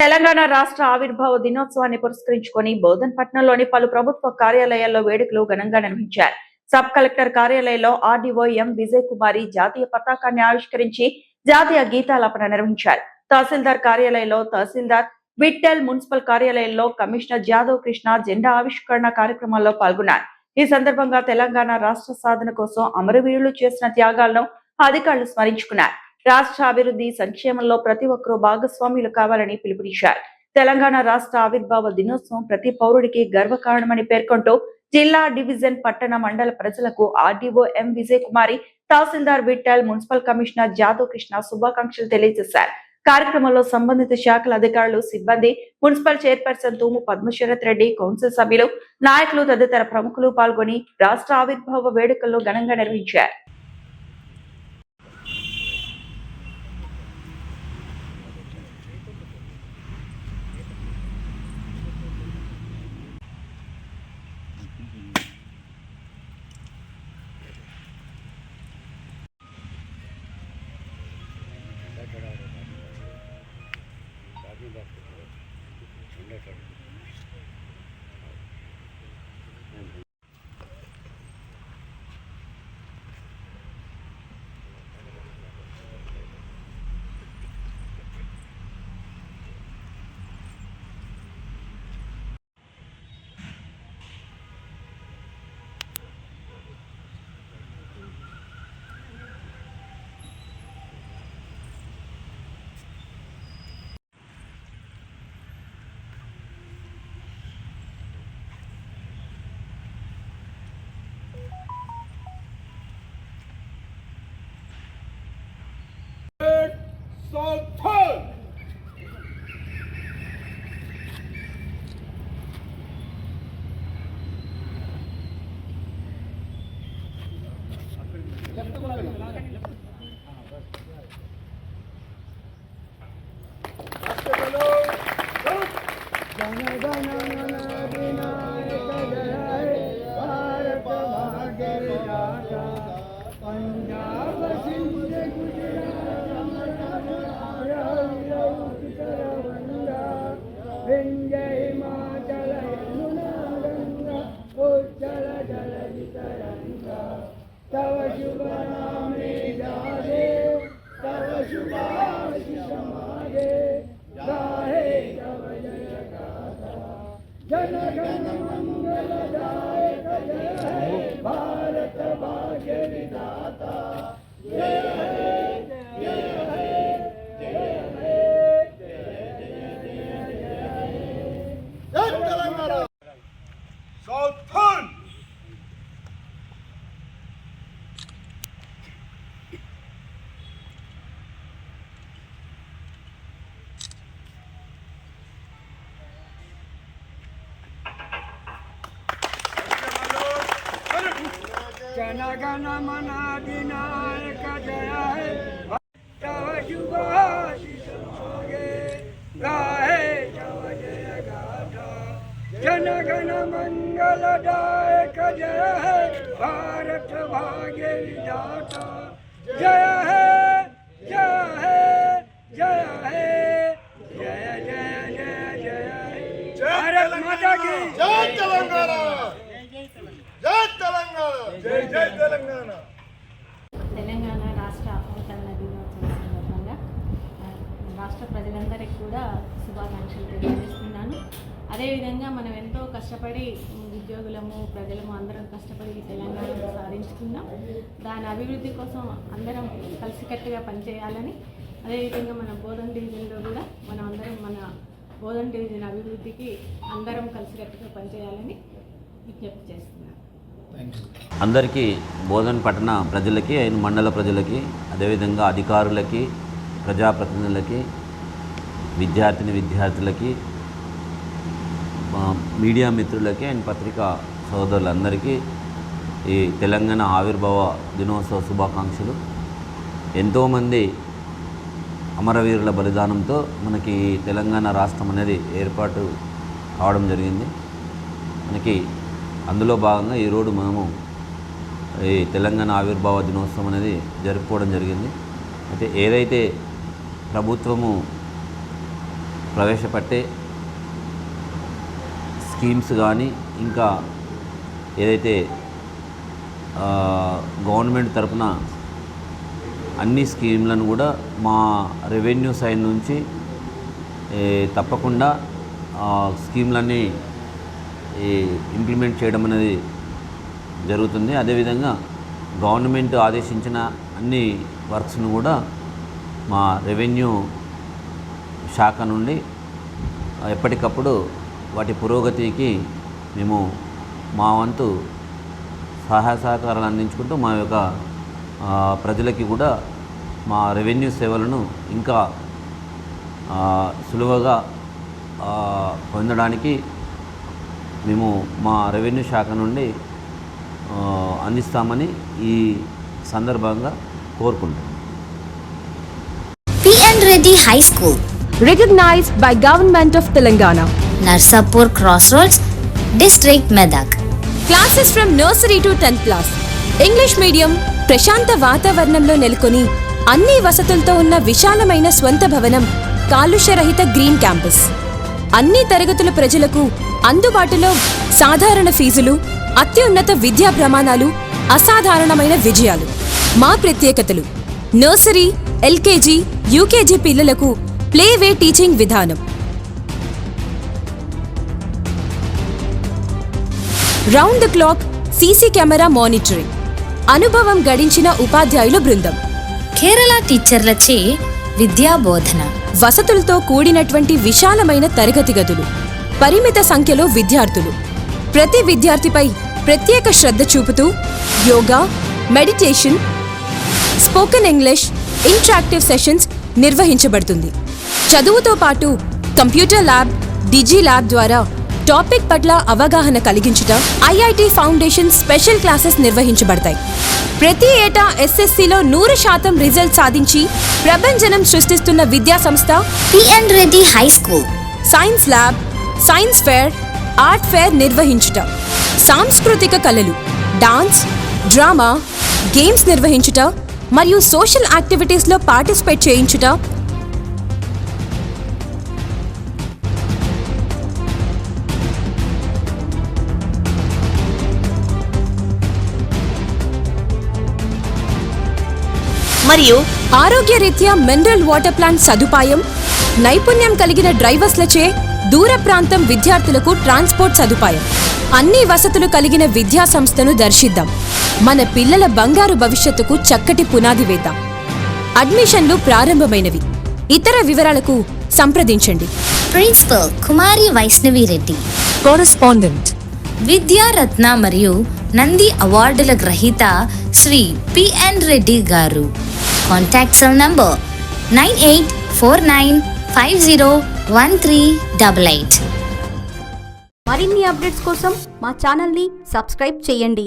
తెలంగాణ రాష్ట్ర ఆవిర్భావ దినోత్సవాన్ని పురస్కరించుకొని బోధన్పట్నంలోని పలు ప్రభుత్వ కార్యాలయాల్లో వేడుకలు ఘనంగా నిర్వహించారు. సబ్ కలెక్టర్ కార్యాలయంలో ఆర్డీఓ ఎం విజయ్ కుమారి జాతీయ పతాకాన్ని ఆవిష్కరించి జాతీయ గీతాలాపన నిర్వహించారు. తహసీల్దార్ కార్యాలయంలో తహసీల్దార్ విఠల్, మున్సిపల్ కార్యాలయంలో కమిషనర్ జాదవ్ కృష్ణ జెండా ఆవిష్కరణ కార్యక్రమాల్లో పాల్గొన్నారు. ఈ సందర్భంగా తెలంగాణ రాష్ట్ర సాధన కోసం అమరవీరులు చేసిన త్యాగాలను అధికారులు స్మరించుకున్నారు. రాష్ట్ర అభివృద్ధి సంక్షేమంలో ప్రతి ఒక్కరూ భాగస్వాములు కావాలని పిలుపునిచ్చారు. తెలంగాణ రాష్ట్ర ఆవిర్భావ దినోత్సవం ప్రతి పౌరుడికి గర్వకారణమని పేర్కొంటూ జిల్లా, డివిజన్, పట్టణ, మండల ప్రజలకు ఆర్డీఓ ఎం విజయ్ కుమారి, తహసీల్దార్ విఠల్, మున్సిపల్ కమిషనర్ జాదవ్ కృష్ణ శుభాకాంక్షలు తెలియజేశారు. కార్యక్రమంలో సంబంధిత శాఖల అధికారులు, సిబ్బంది, మున్సిపల్ చైర్పర్సన్ తూము పద్మశరత్ రెడ్డి, కౌన్సిల్ సభ్యులు, నాయకులు తదితర ప్రముఖులు పాల్గొని రాష్ట్ర ఆవిర్భావ వేడుకల్లో ఘనంగా నిర్వహించారు. तव शुभ नामे जागे, तव शुभाशिष मागे, गाहे तव जय गाथा। जन गण मंगलदायक जय हे भारत भाग्य विधाता। जय हे जय हे जय हे जय तेलंगाना। साउथर्न जन गण मन अधिनायक जय हे तव शुभाशिष मागे, गाहे तव जय गाथा। जन गण मंगलदायक जय हे भारत भाग्य विधाता। जय हे जय हे जय हे जय जय जय जय भारत माता की जय। तेलंगाना जय तेलंगाना जय जय तेलंगाना। తెలంగాణ రాష్ట్ర అవతరణ దినోత్సవం సందర్భంగా రాష్ట్ర ప్రజలందరికీ కూడా శుభాకాంక్షలు తెలియజేస్తున్నాను. అదేవిధంగా మనం ఎంతో కష్టపడి ఉద్యోగులము, ప్రజలము అందరం కష్టపడి తెలంగాణను సాధించుకున్నాం. దాని అభివృద్ధి కోసం అందరం కలిసికట్టుగా పనిచేయాలని, అదేవిధంగా మన బోధన్ డివిజన్లో కూడా మనం అందరం మన బోధన్ డివిజన్ అభివృద్ధికి అందరం కలిసికట్టుగా పనిచేయాలని విజ్ఞప్తి చేస్తున్నాను. అందరికీ బోధన్ పట్టణ ప్రజలకి, ఆయన మండల ప్రజలకి, అదేవిధంగా అధికారులకి, ప్రజాప్రతినిధులకి, విద్యార్థులకి, మీడియా మిత్రులకి, ఆయన పత్రికా సోదరులందరికీ ఈ తెలంగాణ ఆవిర్భావ దినోత్సవ శుభాకాంక్షలు. ఎంతోమంది అమరవీరుల బలిదానంతో మనకి తెలంగాణ రాష్ట్రం అనేది ఏర్పాటు కావడం జరిగింది. మనకి అందులో భాగంగా ఈరోజు మనము ఈ తెలంగాణ ఆవిర్భావ దినోత్సవం అనేది జరుపుకోవడం జరిగింది. అయితే ఏదైతే ప్రభుత్వము ప్రవేశపెట్టే స్కీమ్స్ కానీ ఇంకా ఏదైతే గవర్నమెంట్ తరపున అన్ని స్కీమ్లను కూడా మా రెవెన్యూ సైడ్ నుంచి తప్పకుండా స్కీమ్లన్నీ ఇంప్లిమెంట్ చేయడం అనేది జరుగుతుంది. అదేవిధంగా గవర్నమెంట్ ఆదేశించిన అన్ని వర్క్స్ను కూడా మా రెవెన్యూ శాఖ నుండి ఎప్పటికప్పుడు వాటి పురోగతికి మేము మా వంతు సహాయ సహకారాలు అందించుకుంటూ మా యొక్క ప్రజలకి కూడా మా రెవెన్యూ సేవలను ఇంకా సులువుగా పొందడానికి మేము మా రెవెన్యూ శాఖ నుండి అందిస్తామని ఈ సందర్భంగా కోరుకుంటున్నాం. P.N. Reddy High School, recognized by Government of Telangana. Narsapur Crossroads, District Medak. Classes from nursery to 10th class. English medium, ప్రశాంత వాతావరణంలో నెలకొని అన్ని వసతులతో ఉన్న విశాలమైన స్వంత భవనం, కాలుష్యరహిత గ్రీన్ క్యాంపస్. అన్ని తరగతుల ప్రజలకు అందుబాటులో సాధారణ ఫీజులు, అత్యున్నత విద్యా ప్రమాణాలు, అసాధారణమైన విజయాలు. మా ప్రత్యేకతలు: నర్సరీ, ఎల్కేజీ, యూకేజీ పిల్లలకు ప్లేవే టీచింగ్ విధానం, round the clock CC camera monitoring, అనుభవం గడించిన ఉపాధ్యాయుల బృందం, కేరళ టీచర్లచే విద్యా బోధన, వసతులతో కూడినటువంటి విశాలమైన తరగతి గదులు, పరిమిత సంఖ్యలో విద్యార్థులు, ప్రతి విద్యార్థిపై ప్రత్యేక శ్రద్ధ చూపుతూ yoga, meditation, spoken English, interactive sessions నిర్వహించబడుతుంది. చదువుతో పాటు కంప్యూటర్ ల్యాబ్, డిజీ ల్యాబ్ ద్వారా టాపిక్ పట్ల అవగాహన కలిగించుట, ఐఐటి ఫౌండేషన్ స్పెషల్ క్లాసెస్ నిర్వహించబడతాయి. ప్రతి ఏటా ఎస్ఎస్సిలో 100% రిజల్ట్ సాధించి ప్రభంజనం సృష్టిస్తున్న విద్యా సంస్థ P.N. Reddy High School. Science lab, science fair, art fair నిర్వహించుట, సాంస్కృతిక కళలు, డాన్స్, డ్రామా, గేమ్స్ నిర్వహించుట మరియు సోషల్ యాక్టివిటీస్లో పార్టిసిపేట్ చేయించుట, మరియు ఆరోగ్యరీత్యా మినరల్ వాటర్ ప్లాంట్ సదుపాయం, నైపుణ్యం కలిగిన డ్రైవర్స్లచే దూర ప్రాంతం విద్యార్థులకు ట్రాన్స్పోర్ట్ సదుపాయం, అన్ని వసతులు కలిగిన విద్యా సంస్థను దర్శిద్దాం. మన పిల్లల బంగారు భవిష్యత్తుకు చక్కటి పునాది వేద్దాం. అడ్మిషన్లు ప్రారంభమైనవి. ఇతర వివరాలకు సంప్రదించండి. ప్రిన్సిపల్ కుమారి వైష్ణవి రెడ్డి, కరెస్పాండెంట్ విద్యారత్న మరియు నంది అవార్డుల గ్రహీత శ్రీ P.N. రెడ్డి గారు. Contact cell number 9849501388. మరిన్ని అప్డేట్స్ కోసం మా ఛానల్ని సబ్స్క్రైబ్ చేయండి.